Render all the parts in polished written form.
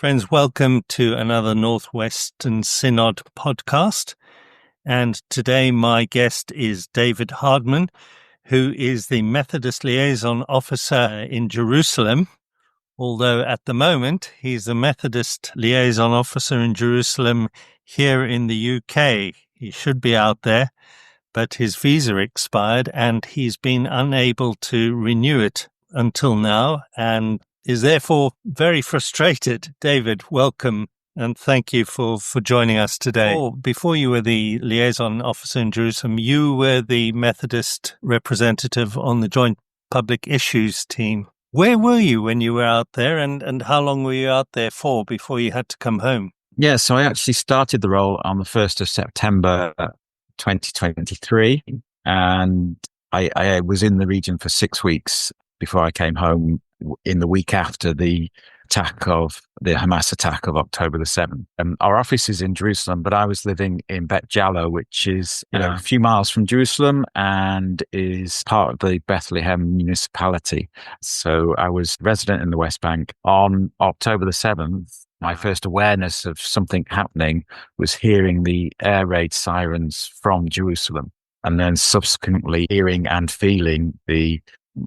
Friends, welcome to another Northwestern Synod podcast. And today my guest is David Hardman, who is the Methodist Liaison Officer in Jerusalem, although at the moment he's the Methodist Liaison Officer in Jerusalem here in the UK. He should be out there, but his visa expired and he's been unable to renew it until now and is therefore very frustrated. David, welcome and thank you for joining us today. Before you were the liaison officer in Jerusalem, you were the Methodist representative on the Joint Public Issues team. Where were you when you were out there and how long were you out there for before you had to come home? Yeah, so I actually started the role on the 1st of September 2023 and I was in the region for 6 weeks before I came home in the week after the Hamas attack of October the 7th. Our office is in Jerusalem, but I was living in Bet Jala, which is a few miles from Jerusalem and is part of the Bethlehem municipality. So I was resident in the West Bank. On October the 7th, my first awareness of something happening was hearing the air raid sirens from Jerusalem, and then subsequently hearing and feeling the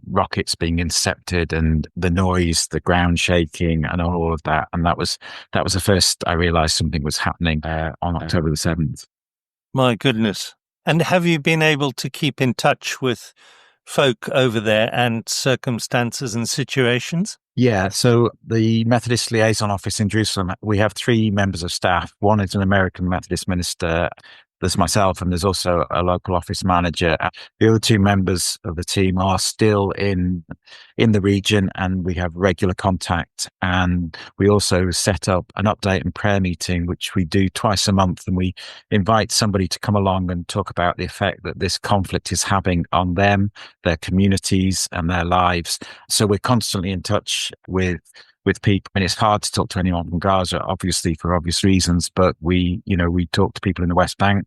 rockets being intercepted and the noise, the ground shaking and all of that. And that was the first I realized something was happening on October the 7th. My goodness. And have you been able to keep in touch with folk over there and circumstances and situations? Yeah, so the Methodist Liaison Office in Jerusalem, we have 3 members of staff. One is an American Methodist minister. There's myself and there's also a local office manager. The other 2 members of the team are still in the region and we have regular contact. And we also set up an update and prayer meeting, which we do twice a month. And we invite somebody to come along and talk about the effect that this conflict is having on them, their communities and their lives. So we're constantly in touch with people. And it's hard to talk to anyone from Gaza, obviously, for obvious reasons, but we talk to people in the West Bank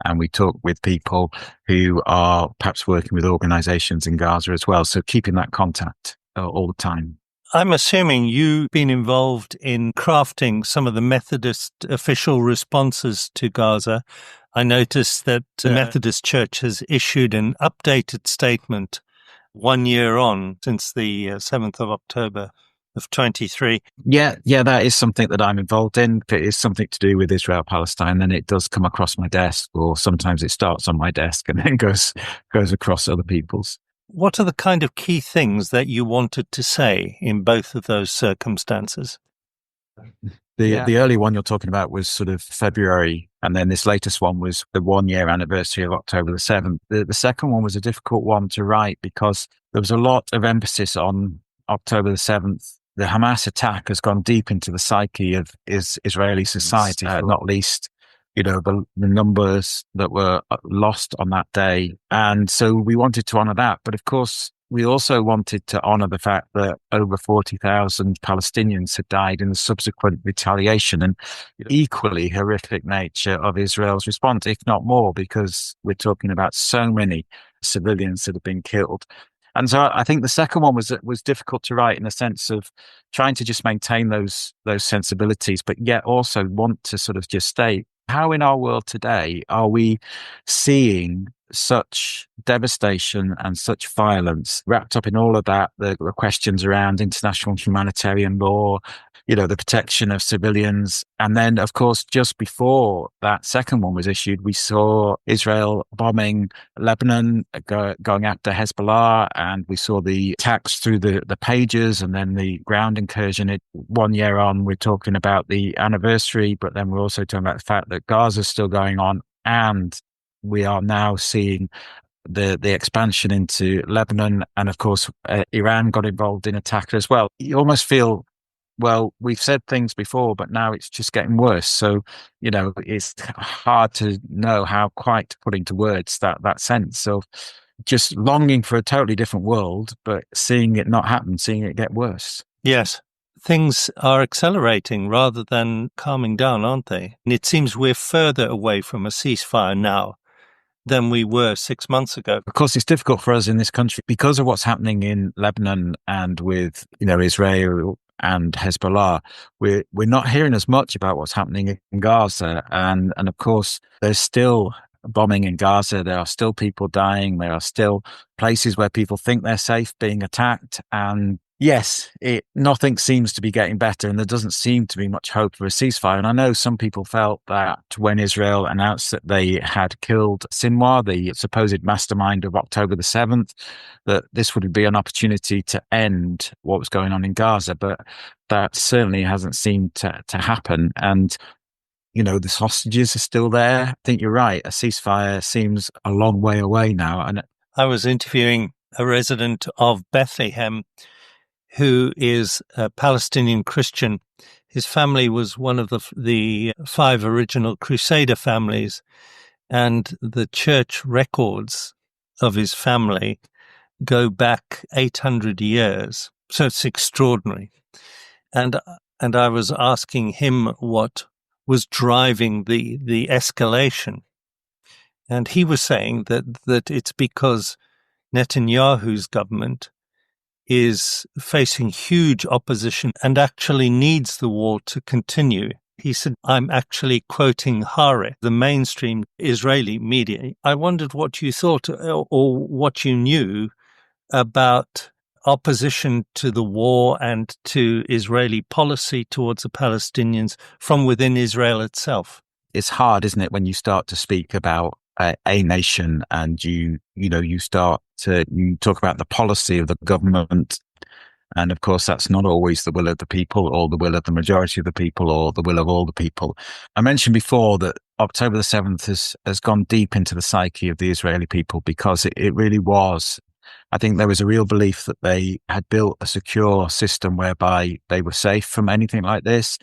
and we talk with people who are perhaps working with organizations in Gaza as well. So keeping that contact all the time. I'm assuming you've been involved in crafting some of the Methodist official responses to Gaza. I noticed that the Methodist Church has issued an updated statement 1 year on since the 7th of October. Of 23. Yeah, that is something that I'm involved in. If it is something to do with Israel-Palestine, then it does come across my desk, or sometimes it starts on my desk and then goes across other people's. What are the kind of key things that you wanted to say in both of those circumstances? The early one you're talking about was sort of February, and then this latest one was the 1 year anniversary of October the 7th. The second one was a difficult one to write because there was a lot of emphasis on October the 7th. The Hamas attack has gone deep into the psyche of Israeli society, not least, the numbers that were lost on that day. And so we wanted to honor that. But of course, we also wanted to honor the fact that over 40,000 Palestinians had died in the subsequent retaliation and equally horrific nature of Israel's response, if not more, because we're talking about so many civilians that have been killed. And so I think the second one was difficult to write in the sense of trying to just maintain those sensibilities, but yet also want to sort of just state how in our world today are we seeing such devastation and such violence wrapped up in all of that, the questions around international humanitarian law, the protection of civilians. And then, of course, just before that second one was issued, we saw Israel bombing Lebanon, going after Hezbollah, and we saw the attacks through the pages and then the ground incursion. 1 year on, we're talking about the anniversary, but then we're also talking about the fact that Gaza is still going on, and we are now seeing the expansion into Lebanon. And of course, Iran got involved in attack as well. You almost feel, well, we've said things before, but now it's just getting worse. So, it's hard to know how quite to put into words that sense of just longing for a totally different world, but seeing it not happen, seeing it get worse. Yes. Things are accelerating rather than calming down, aren't they? And it seems we're further away from a ceasefire now than we were 6 months ago. Of course, it's difficult for us in this country because of what's happening in Lebanon and with, Israel and Hezbollah. We're not hearing as much about what's happening in Gaza, and of course there's still bombing in Gaza. There are still people dying. There are still places where people think they're safe being attacked. And yes, nothing seems to be getting better, and there doesn't seem to be much hope for a ceasefire. And I know some people felt that when Israel announced that they had killed Sinwar, the supposed mastermind of October the 7th, that this would be an opportunity to end what was going on in Gaza. But that certainly hasn't seemed to happen. And the hostages are still there. I think you're right. A ceasefire seems a long way away now. And I was interviewing a resident of Bethlehem who is a Palestinian Christian. His family was one of the 5 original Crusader families, and the church records of his family go back 800 years. So it's extraordinary. And I was asking him what was driving the escalation. And he was saying that it's because Netanyahu's government is facing huge opposition and actually needs the war to continue. He said, I'm actually quoting Haaretz, the mainstream Israeli media. I wondered what you thought or what you knew about opposition to the war and to Israeli policy towards the Palestinians from within Israel itself. It's hard, isn't it, when you start to speak about a nation and you talk about the policy of the government. And of course, that's not always the will of the people or the will of the majority of the people or the will of all the people. I mentioned before that October the 7th has gone deep into the psyche of the Israeli people because it really was. I think there was a real belief that they had built a secure system whereby they were safe from anything like this.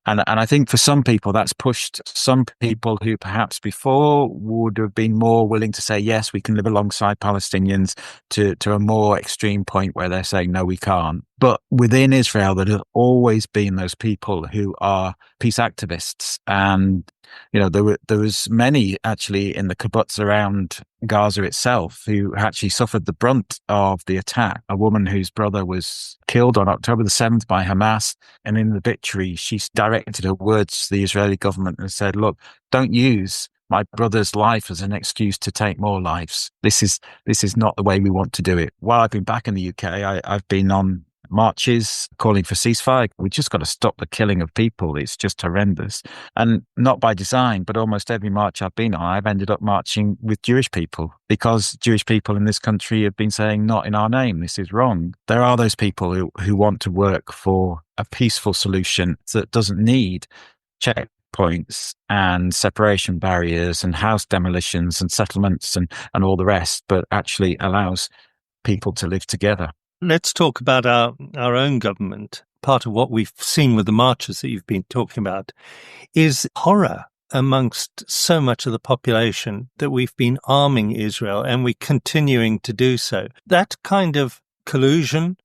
And I think for some people, that's pushed some people who perhaps before would have been more willing to say, yes, we can live alongside Palestinians to a more extreme point where they're saying, no, we can't. But within Israel, there have always been those people who are peace activists. And, there was many actually in the kibbutz around Gaza itself who actually suffered the brunt of the attack. A woman whose brother was killed on October the 7th by Hamas. And in the obituary, she directed her words to the Israeli government and said, look, don't use my brother's life as an excuse to take more lives. This is not the way we want to do it. While I've been back in the UK, I've been on marches calling for ceasefire. We just got to stop the killing of people. It's just horrendous. And not by design, but almost every march I've been on, I've ended up marching with Jewish people because Jewish people in this country have been saying, not in our name, this is wrong. There are those people who want to work for a peaceful solution that doesn't need checkpoints and separation barriers and house demolitions and settlements and all the rest, but actually allows people to live together. Let's talk about our own government. Part of what we've seen with the marches that you've been talking about is horror amongst so much of the population that we've been arming Israel and we're continuing to do so. That kind of collusion,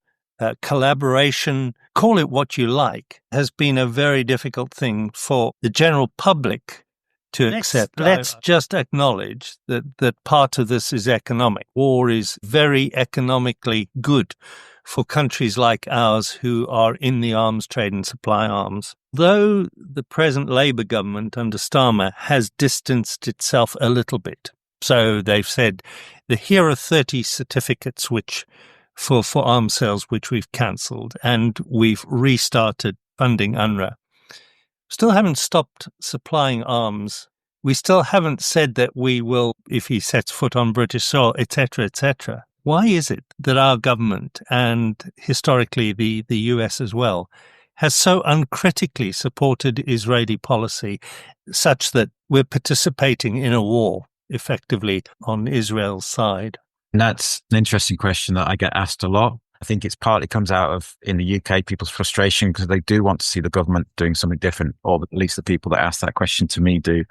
collaboration, call it what you like, has been a very difficult thing for the general public to accept. Let's just acknowledge that part of this is economic. War is very economically good for countries like ours who are in the arms trade and supply arms. Though the present Labour government under Starmer has distanced itself a little bit. So they've said, here are 30 certificates for arms sales which we've cancelled, and we've restarted funding UNRWA. Still haven't stopped supplying arms. We still haven't said that we will, if he sets foot on British soil, etc., etc. Why is it that our government, and historically the US as well, has so uncritically supported Israeli policy such that we're participating in a war, effectively, on Israel's side? And that's an interesting question that I get asked a lot. I think it's partly comes out of, in the UK, people's frustration because they do want to see the government doing something different, or at least the people that ask that question to me do.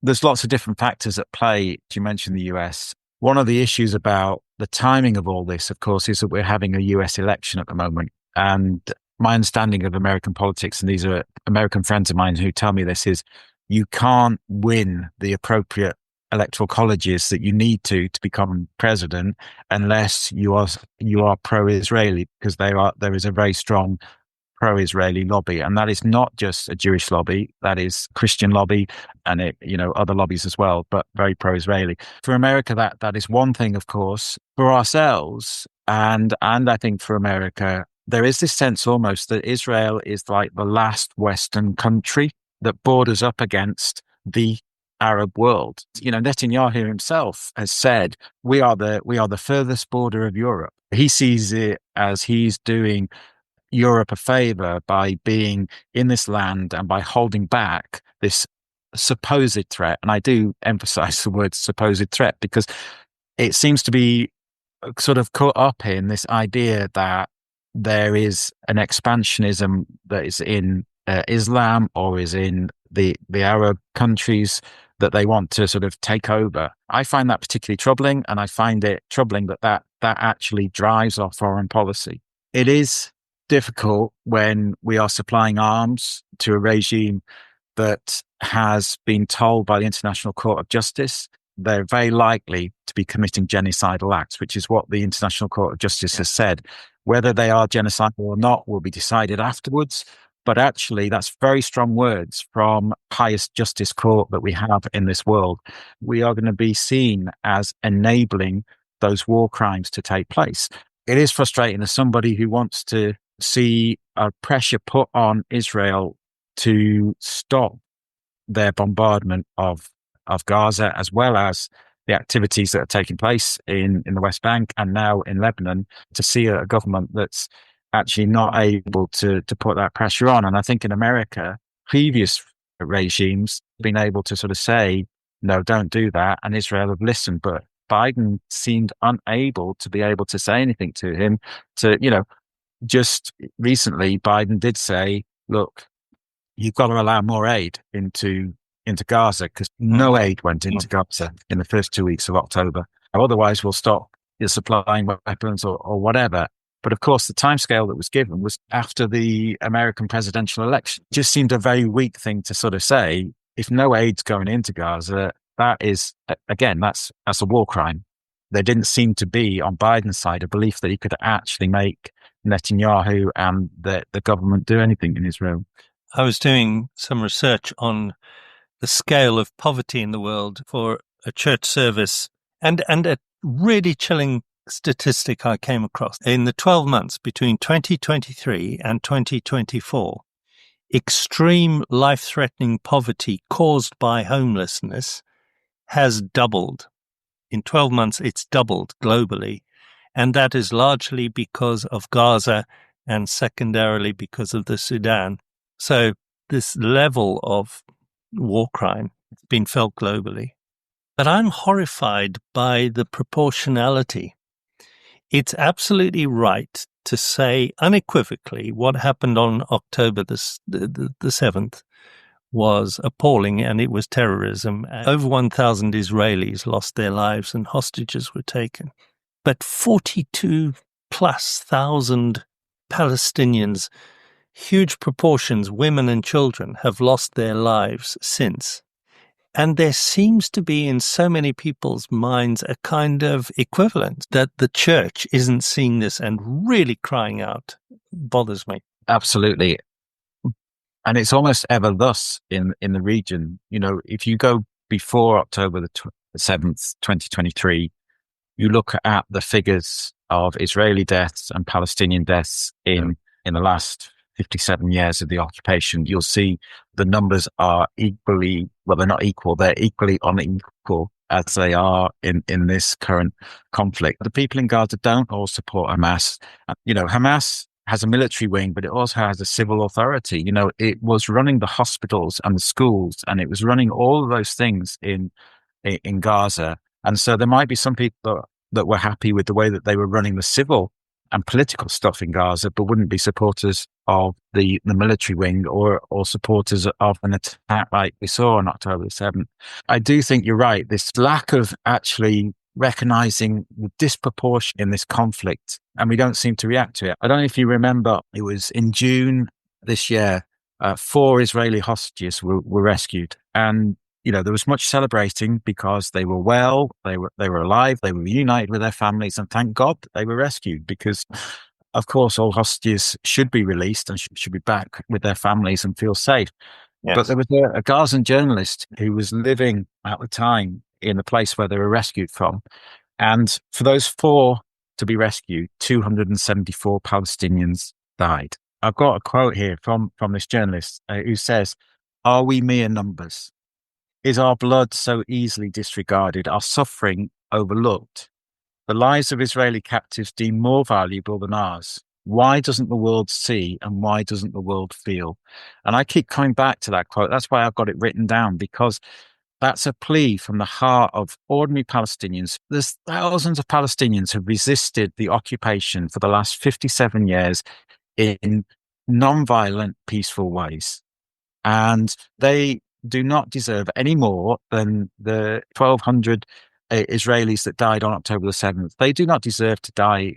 There's lots of different factors at play. You mentioned the US. One of the issues about the timing of all this, of course, is that we're having a US election at the moment. And my understanding of American politics, and these are American friends of mine who tell me this, is you can't win the appropriate electoral colleges that you need to become president unless you are pro-Israeli, because there is a very strong pro-Israeli lobby. And that is not just a Jewish lobby, that is Christian lobby and other lobbies as well, but very pro-Israeli. For America, that is one thing, of course. For ourselves, and I think for America, there is this sense almost that Israel is like the last Western country that borders up against the Arab world. Netanyahu himself has said, we are the furthest border of Europe. He sees it as he's doing Europe a favor by being in this land and by holding back this supposed threat. And I do emphasize the word supposed threat because it seems to be sort of caught up in this idea that there is an expansionism that is in Islam or is in the Arab countries that they want to sort of take over. I find that particularly troubling, and I find it troubling that actually drives our foreign policy. It is difficult when we are supplying arms to a regime that has been told by the International Court of Justice they're very likely to be committing genocidal acts, which is what the International Court of Justice has said. Whether they are genocidal or not will be decided afterwards. But actually, that's very strong words from highest justice court that we have in this world. We are going to be seen as enabling those war crimes to take place. It is frustrating as somebody who wants to see a pressure put on Israel to stop their bombardment of Gaza, as well as the activities that are taking place in the West Bank and now in Lebanon, to see a government that's actually not able to put that pressure on. And I think in America, previous regimes have been able to sort of say, no, don't do that. And Israel have listened. But Biden seemed unable to be able to say anything to him. Just recently, Biden did say, look, you've got to allow more aid into Gaza, because no aid went into Gaza in the first 2 weeks of October. Otherwise, we'll stop supplying weapons or whatever. But of course, the timescale that was given was after the American presidential election. It just seemed a very weak thing to sort of say, if no aid's going into Gaza, that is, again, that's a war crime. There didn't seem to be, on Biden's side, a belief that he could actually make Netanyahu and the government do anything in Israel. I was doing some research on the scale of poverty in the world for a church service, and a really chilling statistic I came across. In the 12 months between 2023 and 2024, extreme life-threatening poverty caused by homelessness has doubled. In 12 months, it's doubled globally, and that is largely because of Gaza and secondarily because of the Sudan. So this level of war crime has been felt globally. But I'm horrified by the proportionality. It's absolutely right to say unequivocally what happened on October the 7th was appalling, and it was terrorism. Over 1,000 Israelis lost their lives and hostages were taken. But 42 plus thousand Palestinians, huge proportions, women and children, have lost their lives since. And there seems to be in so many people's minds a kind of equivalent that the church isn't seeing this and really crying out. Bothers me. Absolutely. And it's almost ever thus in the region. If you go before October the 7th, 2023, you look at the figures of Israeli deaths and Palestinian deaths in the last 57 years of the occupation, you'll see the numbers are equally, well, they're not equal, they're equally unequal as they are in this current conflict. The people in Gaza don't all support Hamas. Hamas has a military wing, but it also has a civil authority. It was running the hospitals and the schools, and it was running all of those things in Gaza. And so there might be some people that were happy with the way that they were running the civil and political stuff in Gaza, but wouldn't be supporters of the military wing or supporters of an attack like we saw on October the 7th. I do think you're right. This lack of actually recognizing the disproportion in this conflict, and we don't seem to react to it. I don't know if you remember, it was in June this year, 4 Israeli hostages were rescued. And there was much celebrating because they were well, they were alive, they were reunited with their families, and thank God they were rescued, because of course, all hostages should be released and should be back with their families and feel safe. Yes. But there was a Gazan journalist who was living at the time in the place where they were rescued from. And for those 4 to be rescued, 274 Palestinians died. I've got a quote here from this journalist who says, "Are we mere numbers? Is our blood so easily disregarded, our suffering overlooked? The lives of Israeli captives deemed more valuable than ours. Why doesn't the world see and why doesn't the world feel?" And I keep coming back to that quote. That's why I've got it written down, because that's a plea from the heart of ordinary Palestinians. There's thousands of Palestinians who have resisted the occupation for the last 57 years in non-violent, peaceful ways. And they do not deserve any more than the 1,200 Israelis that died on October the 7th. They do not deserve to die,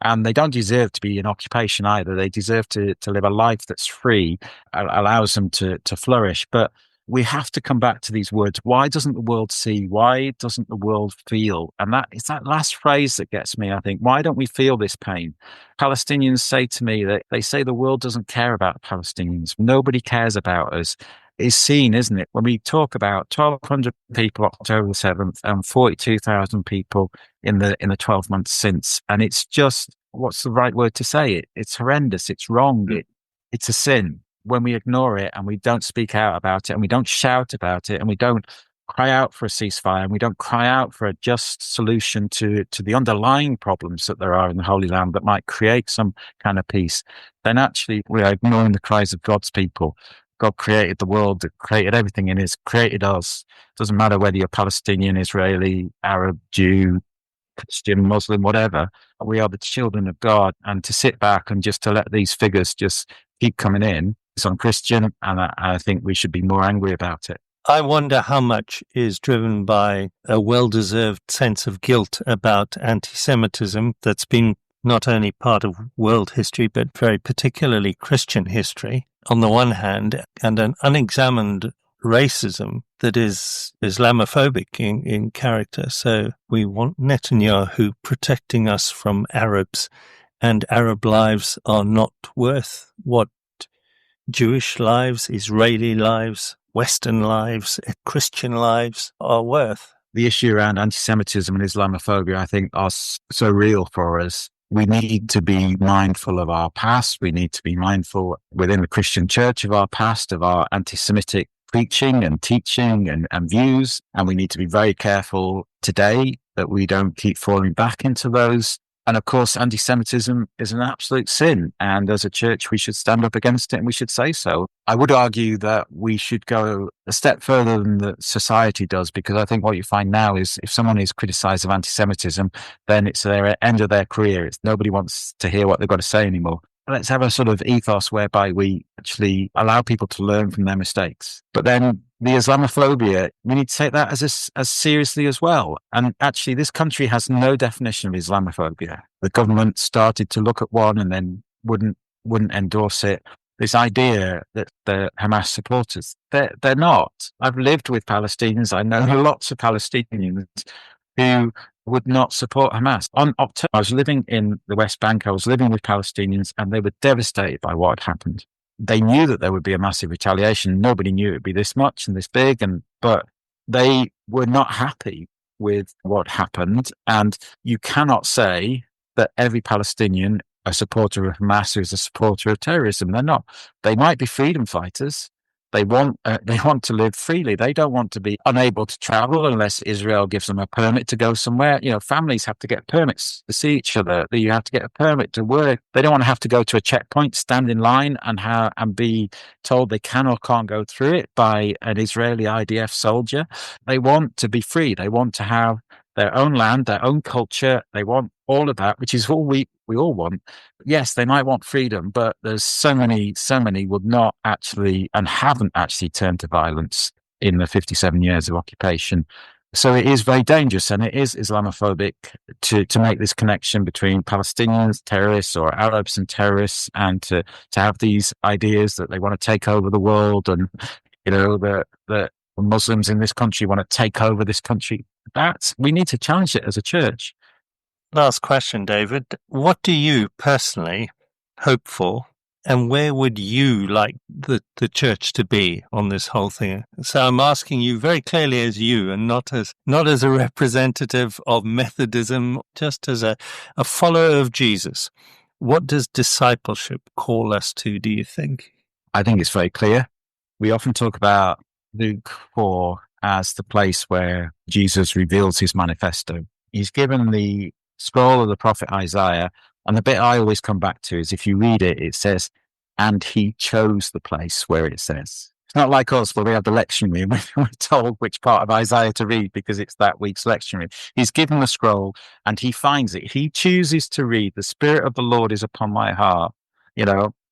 and they don't deserve to be in occupation either. They deserve to live a life that's free, allows them to flourish. But we have to come back to these words. Why doesn't the world see? Why doesn't the world feel? And that is that last phrase that gets me, I think. Why don't we feel this pain? Palestinians say to me that they say the world doesn't care about Palestinians. Nobody cares about us. It's seen, isn't it? When we talk about 1,200 people October the 7th and 42,000 people in the 12 months since. And it's just, what's the right word to say it? It's horrendous. It's wrong. It's a sin. When we ignore it and we don't speak out about it and we don't shout about it and we don't cry out for a ceasefire and we don't cry out for a just solution to the underlying problems that there are in the Holy Land that might create some kind of peace, then actually we are ignoring the cries of God's people. God created the world, created everything in it, created us. It doesn't matter whether you're Palestinian, Israeli, Arab, Jew, Christian, Muslim, whatever. We are the children of God. And to sit back and just to let these figures just keep coming in, it's unchristian, and I think we should be more angry about it. I wonder how much is driven by a well-deserved sense of guilt about anti-Semitism that's been not only part of world history, but very particularly Christian history, on the one hand, and an unexamined racism that is Islamophobic in character. So we want Netanyahu protecting us from Arabs, and Arab lives are not worth what Jewish lives, Israeli lives, Western lives, Christian lives are worth. The issue around anti-Semitism and Islamophobia, I think, are so real for us. We need to be mindful of our past. We need to be mindful within the Christian church of our past, of our anti-Semitic preaching and teaching and views. And we need to be very careful today that we don't keep falling back into those. And of course, anti-Semitism is an absolute sin. And as a church, we should stand up against it and we should say so. I would argue that we should go a step further than the society does, because I think what you find now is if someone is criticized of anti-Semitism, then it's their end of their career. Nobody wants to hear what they've got to say anymore. Let's have a sort of ethos whereby we actually allow people to learn from their mistakes. But then the Islamophobia, we need to take that as seriously as well. And actually, this country has no definition of Islamophobia. The government started to look at one and then wouldn't endorse it. This idea that the Hamas supporters, they're not. I've lived with Palestinians. I know lots of Palestinians who would not support Hamas. On October, I was living in the West Bank. I was living with Palestinians, and they were devastated by what had happened. They knew that there would be a massive retaliation. Nobody knew it would be this much and this big, but they were not happy with what happened. And you cannot say that every Palestinian, a supporter of Hamas, is a supporter of terrorism. They're not. They might be freedom fighters. They want to live freely. They don't want to be unable to travel unless Israel gives them a permit to go somewhere. You know, families have to get permits to see each other. You have to get a permit to work. They don't want to have to go to a checkpoint, stand in line, and be told they can or can't go through it by an Israeli IDF soldier. They want to be free. They want to have their own land, their own culture. They want all of that, which is all we all want. Yes, they might want freedom, but there's so many would not actually and haven't actually turned to violence in the 57 years of occupation. So it is very dangerous, and it is Islamophobic to make this connection between Palestinians, terrorists, or Arabs and terrorists, and to have these ideas that they want to take over the world, and you know the Muslims in this country want to take over this country. We need to challenge it as a church. Last question, David. What do you personally hope for, and where would you like the church to be on this whole thing? So I'm asking you very clearly as you, and not as a representative of Methodism, just as a follower of Jesus. What does discipleship call us to, do you think? I think it's very clear. We often talk about Luke 4 as the place where Jesus reveals his manifesto. He's given the scroll of the prophet Isaiah, and the bit I always come back to is if you read it, it says, and he chose the place where it says. It's not like us where we have the lectionary and we're told which part of Isaiah to read because it's that week's lectionary. He's given the scroll and he finds it. He chooses to read, the Spirit of the Lord is upon my heart,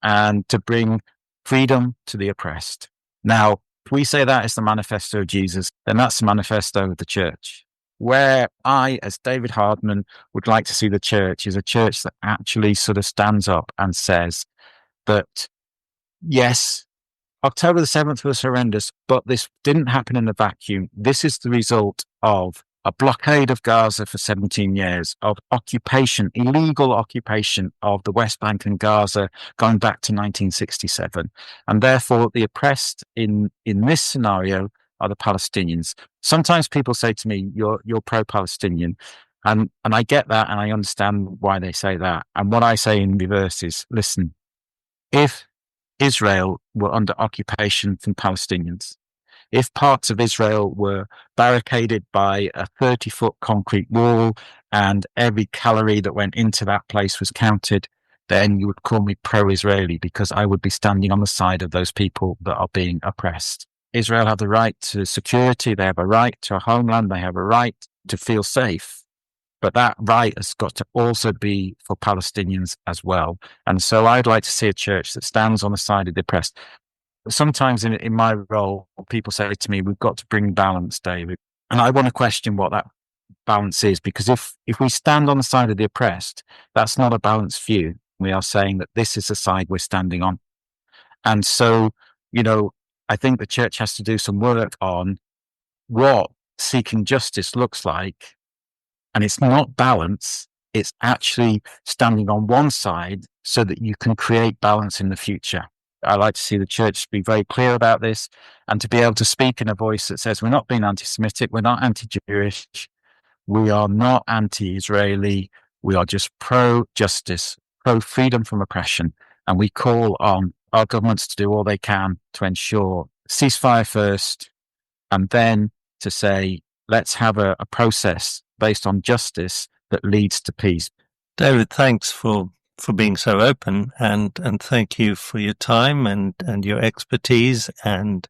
and to bring freedom to the oppressed. Now, if we say that is the manifesto of Jesus, then that's the manifesto of the church. Where I, as David Hardman, would like to see the church is a church that actually sort of stands up and says that, yes, October the 7th was horrendous, but this didn't happen in a vacuum. This is the result of a blockade of Gaza for 17 years, of occupation, illegal occupation of the West Bank and Gaza going back to 1967. And therefore, the oppressed in this scenario are the Palestinians. Sometimes people say to me, you're pro-Palestinian. And I get that, and I understand why they say that. And what I say in reverse is, listen, if Israel were under occupation from Palestinians, if parts of Israel were barricaded by a 30-foot concrete wall and every calorie that went into that place was counted, then you would call me pro-Israeli because I would be standing on the side of those people that are being oppressed. Israel have the right to security. They have a right to a homeland. They have a right to feel safe. But that right has got to also be for Palestinians as well. And so I'd like to see a church that stands on the side of the oppressed. Sometimes in my role, people say to me, we've got to bring balance, David. And I want to question what that balance is, because if we stand on the side of the oppressed, that's not a balanced view. We are saying that this is the side we're standing on. And so, I think the church has to do some work on what seeking justice looks like. And it's not balance. It's actually standing on one side so that you can create balance in the future. I like to see the church be very clear about this and to be able to speak in a voice that says we're not being anti-Semitic, we're not anti-Jewish, we are not anti-Israeli, we are just pro-justice, pro-freedom from oppression. And we call on our governments to do all they can to ensure ceasefire first, and then to say, let's have a process based on justice that leads to peace. David, thanks for being so open, and thank you for your time and your expertise and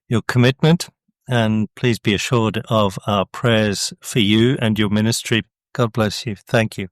your commitment. And please be assured of our prayers for you and your ministry. God bless you. Thank you.